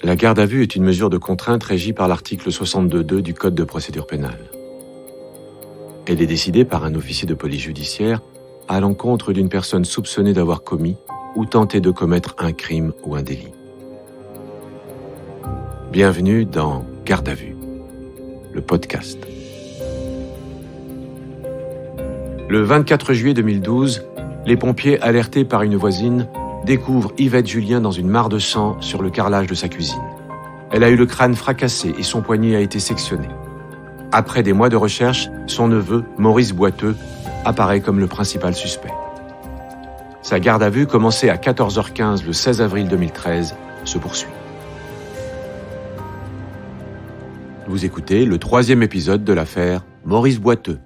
La garde à vue est une mesure de contrainte régie par l'article 62.2 du Code de procédure pénale. Elle est décidée par un officier de police judiciaire à l'encontre d'une personne soupçonnée d'avoir commis ou tenté de commettre un crime ou un délit. Bienvenue dans Garde à vue, le podcast. Le 24 juillet 2012, les pompiers, alertés par une voisine, découvrent Yvette Julien dans une mare de sang sur le carrelage de sa cuisine. Elle a eu le crâne fracassé et son poignet a été sectionné. Après des mois de recherche, son neveu, Maurice Boiteux, apparaît comme le principal suspect. Sa garde à vue, commencée à 14h15 le 16 avril 2013, se poursuit. Vous écoutez le 3e épisode de l'affaire Maurice Boiteux.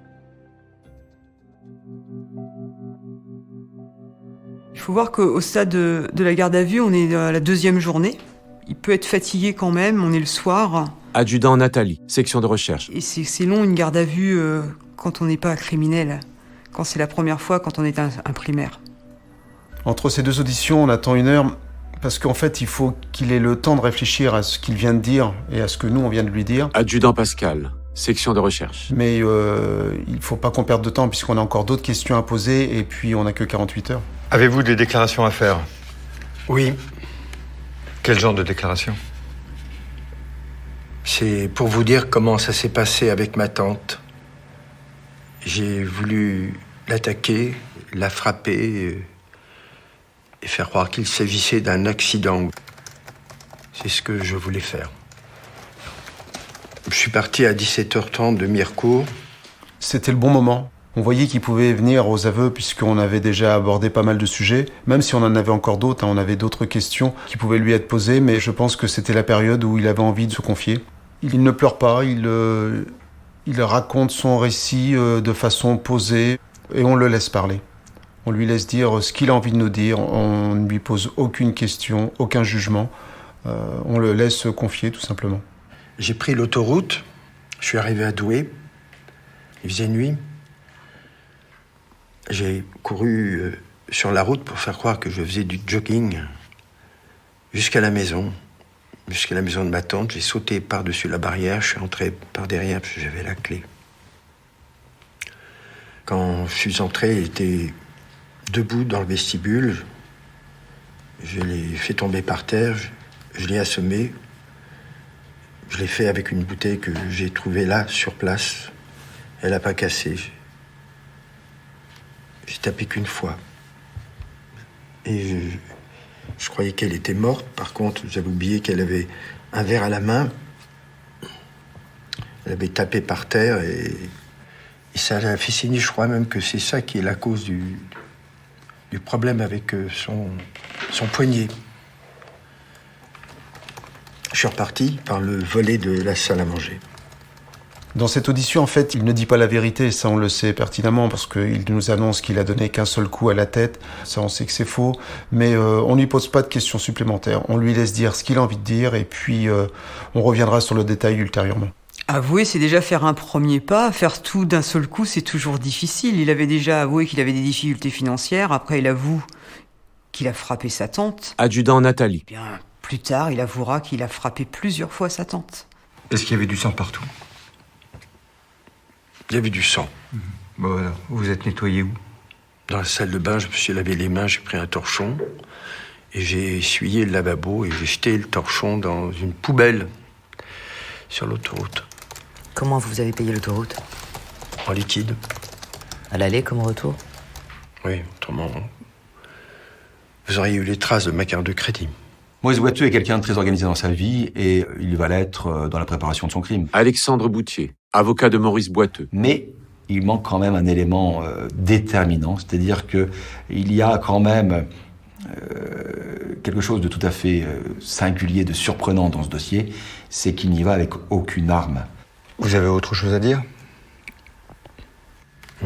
Il faut voir qu'au stade de la garde à vue, on est à la 2e journée. Il peut être fatigué quand même, on est le soir. Adjudant Nathalie, section de recherche. Et c'est long une garde à vue quand on n'est pas criminel, quand c'est la première fois, quand on est un primaire. Entre ces deux auditions, on attend 1 heure parce qu'en fait, il faut qu'il ait le temps de réfléchir à ce qu'il vient de dire et à ce que nous, on vient de lui dire. Adjudant Pascal, section de recherche. Mais il ne faut pas qu'on perde de temps puisqu'on a encore d'autres questions à poser et puis on n'a que 48 heures. Avez-vous des déclarations à faire ? Oui, Quel genre de déclaration ? c'est pour vous dire comment ça s'est passé avec ma tante. J'ai voulu l'attaquer, la frapper et faire croire qu'il s'agissait d'un accident. C'est ce que je voulais faire. Je suis parti à 17h30 de Mirecourt. C'était le bon moment. On voyait qu'il pouvait venir aux aveux puisqu'on avait déjà abordé pas mal de sujets. Même si on en avait encore d'autres, on avait d'autres questions qui pouvaient lui être posées, mais je pense que c'était la période où il avait envie de se confier. Il ne pleure pas, il raconte son récit de façon posée et on le laisse parler. On lui laisse dire ce qu'il a envie de nous dire, on ne lui pose aucune question, aucun jugement. On le laisse se confier tout simplement. J'ai pris l'autoroute, je suis arrivé à Douai, il faisait nuit. J'ai couru sur la route pour faire croire que je faisais du jogging jusqu'à la maison de ma tante. J'ai sauté par-dessus la barrière, je suis entré par derrière parce que j'avais la clé. Quand je suis entré, il était debout dans le vestibule. Je l'ai fait tomber par terre, je l'ai assommé. Je l'ai fait avec une bouteille que j'ai trouvée là, sur place. Elle n'a pas cassé. J'ai tapé qu'une fois. Et je croyais qu'elle était morte. Par contre, j'avais oublié qu'elle avait un verre à la main. Elle avait tapé par terre et ça l'a fait signer. Je crois même que c'est ça qui est la cause du problème avec son poignet. Je suis reparti par le volet de la salle à manger. Dans cette audition, en fait, il ne dit pas la vérité, ça on le sait pertinemment, parce qu'il nous annonce qu'il a donné qu'un seul coup à la tête, ça on sait que c'est faux, mais on ne lui pose pas de questions supplémentaires, on lui laisse dire ce qu'il a envie de dire, et puis on reviendra sur le détail ultérieurement. Avouer, c'est déjà faire un premier pas. Faire tout d'un seul coup, c'est toujours difficile. Il avait déjà avoué qu'il avait des difficultés financières, après il avoue qu'il a frappé sa tante. Adjudant Nathalie. Bien, plus tard, il avouera qu'il a frappé plusieurs fois sa tante. Est-ce qu'il y avait du sang partout ? Il y avait du sang. Bon, voilà. Vous vous êtes nettoyé où ? Dans la salle de bain, je me suis lavé les mains, j'ai pris un torchon et j'ai essuyé le lavabo et j'ai jeté le torchon dans une poubelle sur l'autoroute. Comment vous avez payé l'autoroute ? En liquide. À l'aller comme au retour ? Oui, autrement, vous auriez eu les traces de ma carte de crédit. Maurice Boiteux est quelqu'un de très organisé dans sa vie et il va l'être dans la préparation de son crime. Alexandre Boutier, avocat de Maurice Boiteux. Mais il manque quand même un élément déterminant, c'est-à-dire qu'il y a quand même quelque chose de tout à fait singulier, de surprenant dans ce dossier, c'est qu'il n'y va avec aucune arme. Vous avez autre chose à dire ?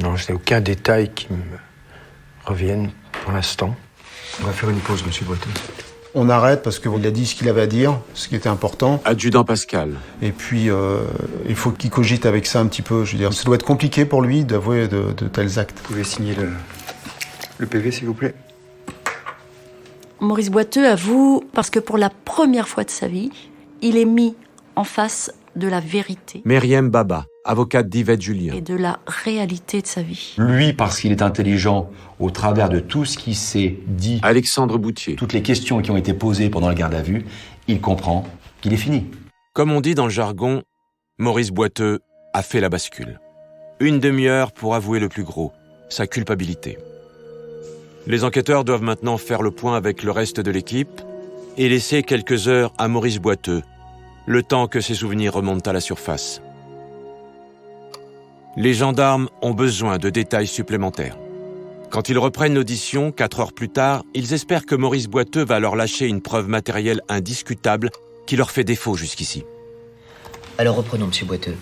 Non, je n'ai aucun détail qui me revienne pour l'instant. On va faire une pause, monsieur Boiteux. On arrête parce qu'il a dit ce qu'il avait à dire, ce qui était important. Adjudant Pascal. Et puis, il faut qu'il cogite avec ça un petit peu. Je veux dire, ça doit être compliqué pour lui d'avouer de tels actes. Vous pouvez signer le PV, s'il vous plaît ? Maurice Boiteux avoue parce que pour la première fois de sa vie, il est mis en face de la vérité. Myriam Baba, avocate d'Yvette Julien. Et de la réalité de sa vie. Lui, parce qu'il est intelligent, au travers de tout ce qui s'est dit, Alexandre Boutier. toutes les questions qui ont été posées pendant le garde à vue, il comprend qu'il est fini. Comme on dit dans le jargon, Maurice Boiteux a fait la bascule. 1 demi-heure pour avouer le plus gros, sa culpabilité. Les enquêteurs doivent maintenant faire le point avec le reste de l'équipe et laisser quelques heures à Maurice Boiteux, le temps que ses souvenirs remontent à la surface. Les gendarmes ont besoin de détails supplémentaires. Quand ils reprennent l'audition, 4 heures plus tard, ils espèrent que Maurice Boiteux va leur lâcher une preuve matérielle indiscutable qui leur fait défaut jusqu'ici. Alors reprenons, monsieur Boiteux.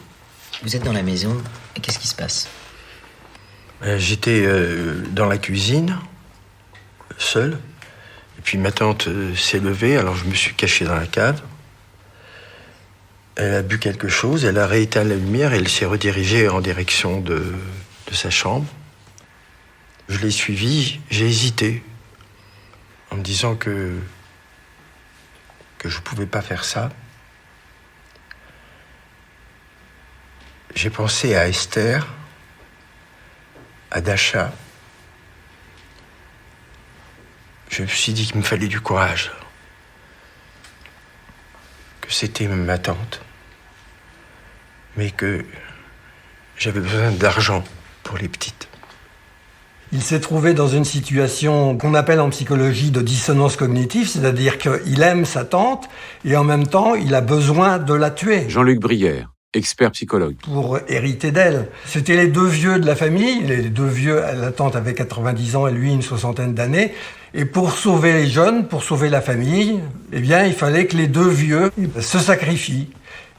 Vous êtes dans la maison, et qu'est-ce qui se passe? J'étais dans la cuisine, seul. Et puis ma tante s'est levée, alors je me suis caché dans la cave. Elle a bu quelque chose, elle a rééteint la lumière et elle s'est redirigée en direction de sa chambre. Je l'ai suivie, j'ai hésité, en me disant que je ne pouvais pas faire ça. J'ai pensé à Esther, à Dasha. Je me suis dit qu'il me fallait du courage, que c'était ma tante, mais que j'avais besoin d'argent pour les petites. Il s'est trouvé dans une situation qu'on appelle en psychologie de dissonance cognitive, c'est-à-dire qu'il aime sa tante et en même temps il a besoin de la tuer. Jean-Luc Brière, expert psychologue. Pour hériter d'elle. C'était les 2 vieux de la famille, les 2 vieux, la tante avait 90 ans et lui une 60aine d'années. Et pour sauver les jeunes, pour sauver la famille, eh bien il fallait que les 2 vieux se sacrifient.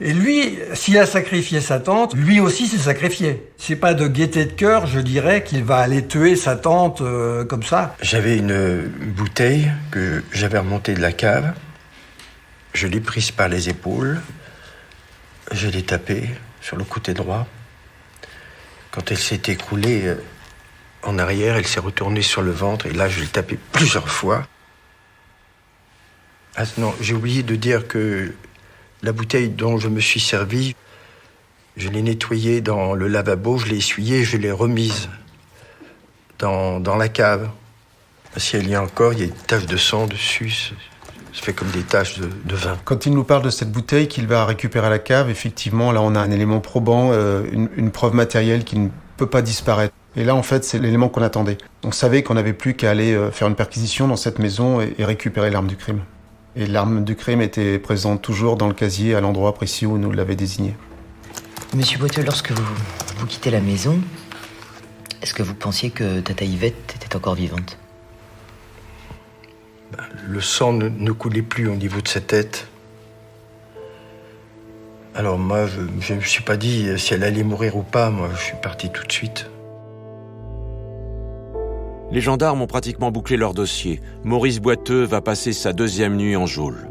Et lui, s'il a sacrifié sa tante, lui aussi s'est sacrifié. C'est pas de gaieté de cœur, je dirais, qu'il va aller tuer sa tante comme ça. J'avais une bouteille que j'avais remontée de la cave. Je l'ai prise par les épaules. Je l'ai tapée sur le côté droit. Quand elle s'est écroulée en arrière, elle s'est retournée sur le ventre. Et là, je l'ai tapée plusieurs fois. Ah non, j'ai oublié de dire que la bouteille dont je me suis servi, je l'ai nettoyée dans le lavabo, je l'ai essuyée, je l'ai remise dans la cave. Si elle y est encore, il y a des taches de sang dessus, ça fait comme des taches de vin. Quand il nous parle de cette bouteille qu'il va récupérer à la cave, effectivement, là on a un élément probant, une preuve matérielle qui ne peut pas disparaître. Et là, en fait, c'est l'élément qu'on attendait. On savait qu'on n'avait plus qu'à aller faire une perquisition dans cette maison et récupérer l'arme du crime. Et l'arme du crime était présente toujours dans le casier, à l'endroit précis où nous l'avait désigné. Monsieur Boiteux, lorsque vous quittez la maison, est-ce que vous pensiez que Tata Yvette était encore vivante? Le sang ne coulait plus au niveau de sa tête. Alors moi, je ne me suis pas dit si elle allait mourir ou pas. Moi, je suis parti tout de suite. Les gendarmes ont pratiquement bouclé leur dossier. Maurice Boiteux va passer sa 2e nuit en geôle.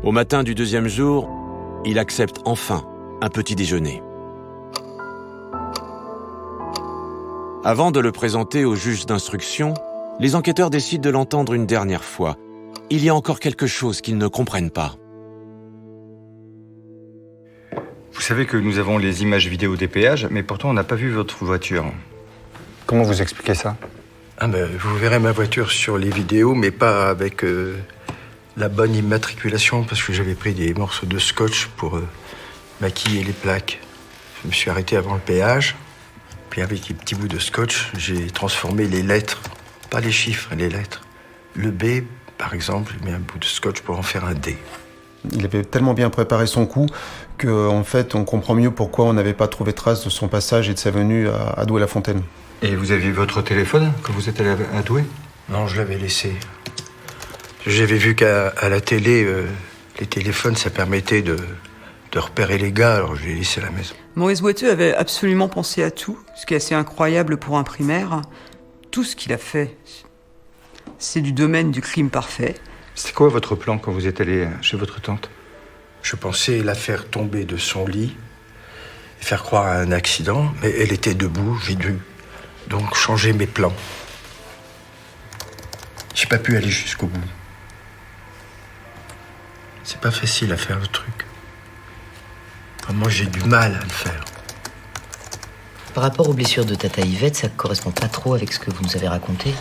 Au matin du 2e jour, il accepte enfin un petit déjeuner. Avant de le présenter au juge d'instruction, les enquêteurs décident de l'entendre une dernière fois. Il y a encore quelque chose qu'ils ne comprennent pas. Vous savez que nous avons les images vidéo des péages, mais pourtant on n'a pas vu votre voiture. Comment vous expliquez ça? Vous verrez ma voiture sur les vidéos, mais pas avec la bonne immatriculation, parce que j'avais pris des morceaux de scotch pour maquiller les plaques. Je me suis arrêté avant le péage, puis avec des petits bouts de scotch, j'ai transformé les lettres, pas les chiffres, les lettres. Le B, par exemple, j'ai mis un bout de scotch pour en faire un D. Il avait tellement bien préparé son coup qu'en fait, on comprend mieux pourquoi on n'avait pas trouvé trace de son passage et de sa venue à Douai-la-Fontaine. Et vous aviez votre téléphone quand vous êtes allé à Douai? Non, je l'avais laissé. J'avais vu qu'à la télé, les téléphones, ça permettait de repérer les gars, alors je l'ai laissé à la maison. Maurice Boiteux avait absolument pensé à tout, ce qui est assez incroyable pour un primaire. Tout ce qu'il a fait, c'est du domaine du crime parfait. C'était quoi votre plan quand vous êtes allé chez votre tante? Je pensais la faire tomber de son lit et faire croire à un accident, mais elle était debout, j'ai dû donc changer mes plans. J'ai pas pu aller jusqu'au bout. C'est pas facile à faire le truc. Moi, j'ai du mal à le faire. Par rapport aux blessures de Tata Yvette, ça correspond pas trop avec ce que vous nous avez raconté.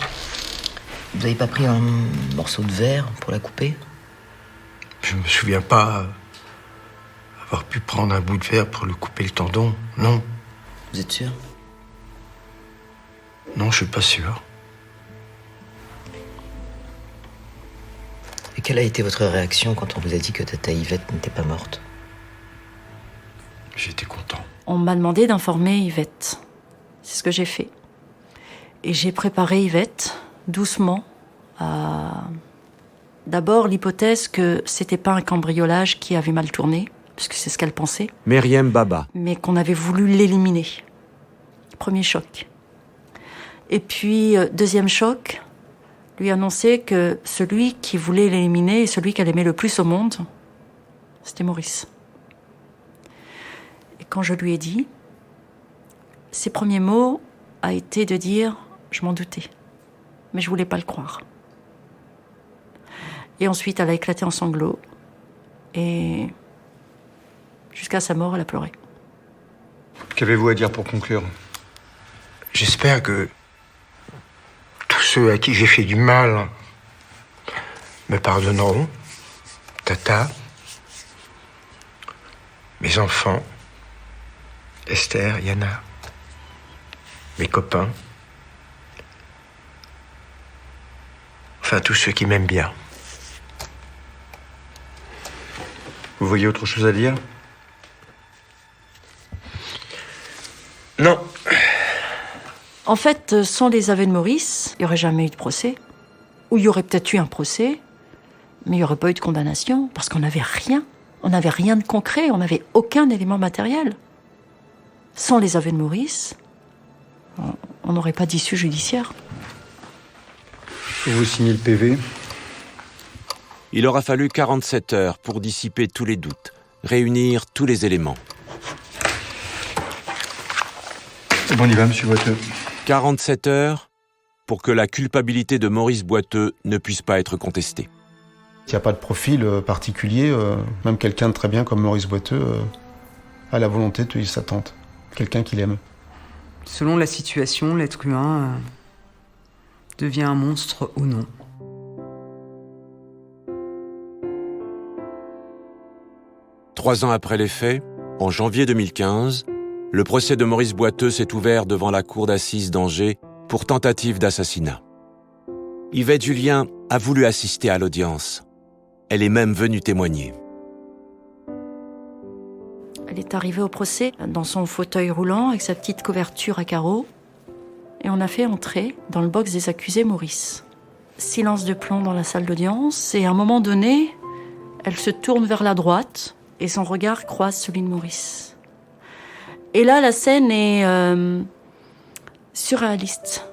Vous avez pas pris un morceau de verre pour la couper? Je me souviens pas avoir pu prendre un bout de verre pour lui couper le tendon. Non. Vous êtes sûr? Non, je suis pas sûr. Et quelle a été votre réaction quand on vous a dit que Tata Yvette n'était pas morte? J'étais content. On m'a demandé d'informer Yvette. C'est ce que j'ai fait. Et j'ai préparé Yvette, doucement, à... D'abord, l'hypothèse que c'était pas un cambriolage qui avait mal tourné, puisque c'est ce qu'elle pensait. Meriem Baba. Mais qu'on avait voulu l'éliminer. Premier choc. Et puis, deuxième choc, lui annoncer que celui qui voulait l'éliminer et celui qu'elle aimait le plus au monde, c'était Maurice. Et quand je lui ai dit, ses premiers mots a été de dire « je m'en doutais », mais je voulais pas le croire. Et ensuite, elle a éclaté en sanglots. Et jusqu'à sa mort, elle a pleuré. Qu'avez-vous à dire pour conclure? J'espère que tous ceux à qui j'ai fait du mal me pardonneront. Tata, mes enfants, Esther, Yana, mes copains, enfin tous ceux qui m'aiment bien. Vous voyez autre chose à dire? Non. En fait, sans les aveux de Maurice, il n'y aurait jamais eu de procès. Ou il y aurait peut-être eu un procès, mais il n'y aurait pas eu de condamnation, parce qu'on n'avait rien. On n'avait rien de concret, on n'avait aucun élément matériel. Sans les aveux de Maurice, on n'aurait pas d'issue judiciaire. Vous signez le PV? Il aura fallu 47 heures pour dissiper tous les doutes, réunir tous les éléments. C'est bon, on y va, monsieur Boiteux. 47 heures pour que la culpabilité de Maurice Boiteux ne puisse pas être contestée. Il n'y a pas de profil particulier, même quelqu'un de très bien comme Maurice Boiteux a la volonté de tuer sa tante, quelqu'un qu'il aime. Selon la situation, l'être humain devient un monstre ou non. Trois ans après les faits, en janvier 2015, le procès de Maurice Boiteux s'est ouvert devant la cour d'assises d'Angers pour tentative d'assassinat. Yvette Julien a voulu assister à l'audience. Elle est même venue témoigner. Elle est arrivée au procès dans son fauteuil roulant avec sa petite couverture à carreaux. Et on a fait entrer dans le box des accusés Maurice. Silence de plomb dans la salle d'audience. Et à un moment donné, elle se tourne vers la droite et son regard croise celui de Maurice. Et là, la scène est surréaliste.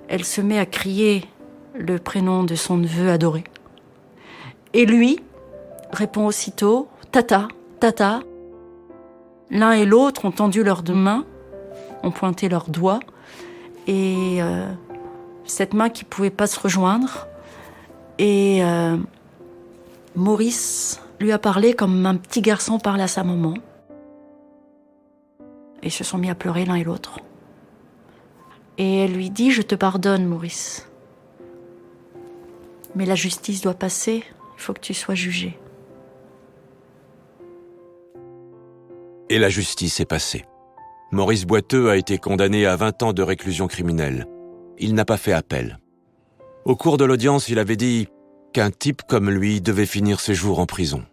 Elle se met à crier le prénom de son neveu adoré. Et lui répond aussitôt « Tata, Tata ». L'un et l'autre ont tendu leurs deux mains, ont pointé leurs doigts, et cette main qui ne pouvait pas se rejoindre. Et Maurice lui a parlé comme un petit garçon parle à sa maman. Et ils se sont mis à pleurer l'un et l'autre. Et elle lui dit « Je te pardonne, Maurice. Mais la justice doit passer, il faut que tu sois jugé. » Et la justice est passée. Maurice Boiteux a été condamné à 20 ans de réclusion criminelle. Il n'a pas fait appel. Au cours de l'audience, il avait dit qu'un type comme lui devait finir ses jours en prison.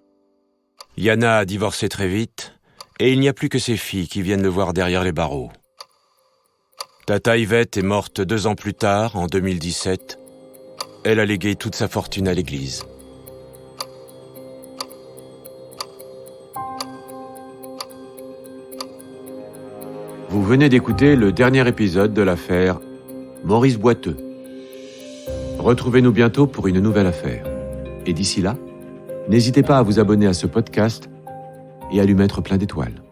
Yana a divorcé très vite, et il n'y a plus que ses filles qui viennent le voir derrière les barreaux. Tata Yvette est morte 2 ans plus tard, en 2017. Elle a légué toute sa fortune à l'église. Vous venez d'écouter le dernier épisode de l'affaire Maurice Boiteux. Retrouvez-nous bientôt pour une nouvelle affaire. Et d'ici là, n'hésitez pas à vous abonner à ce podcast et à lui mettre plein d'étoiles.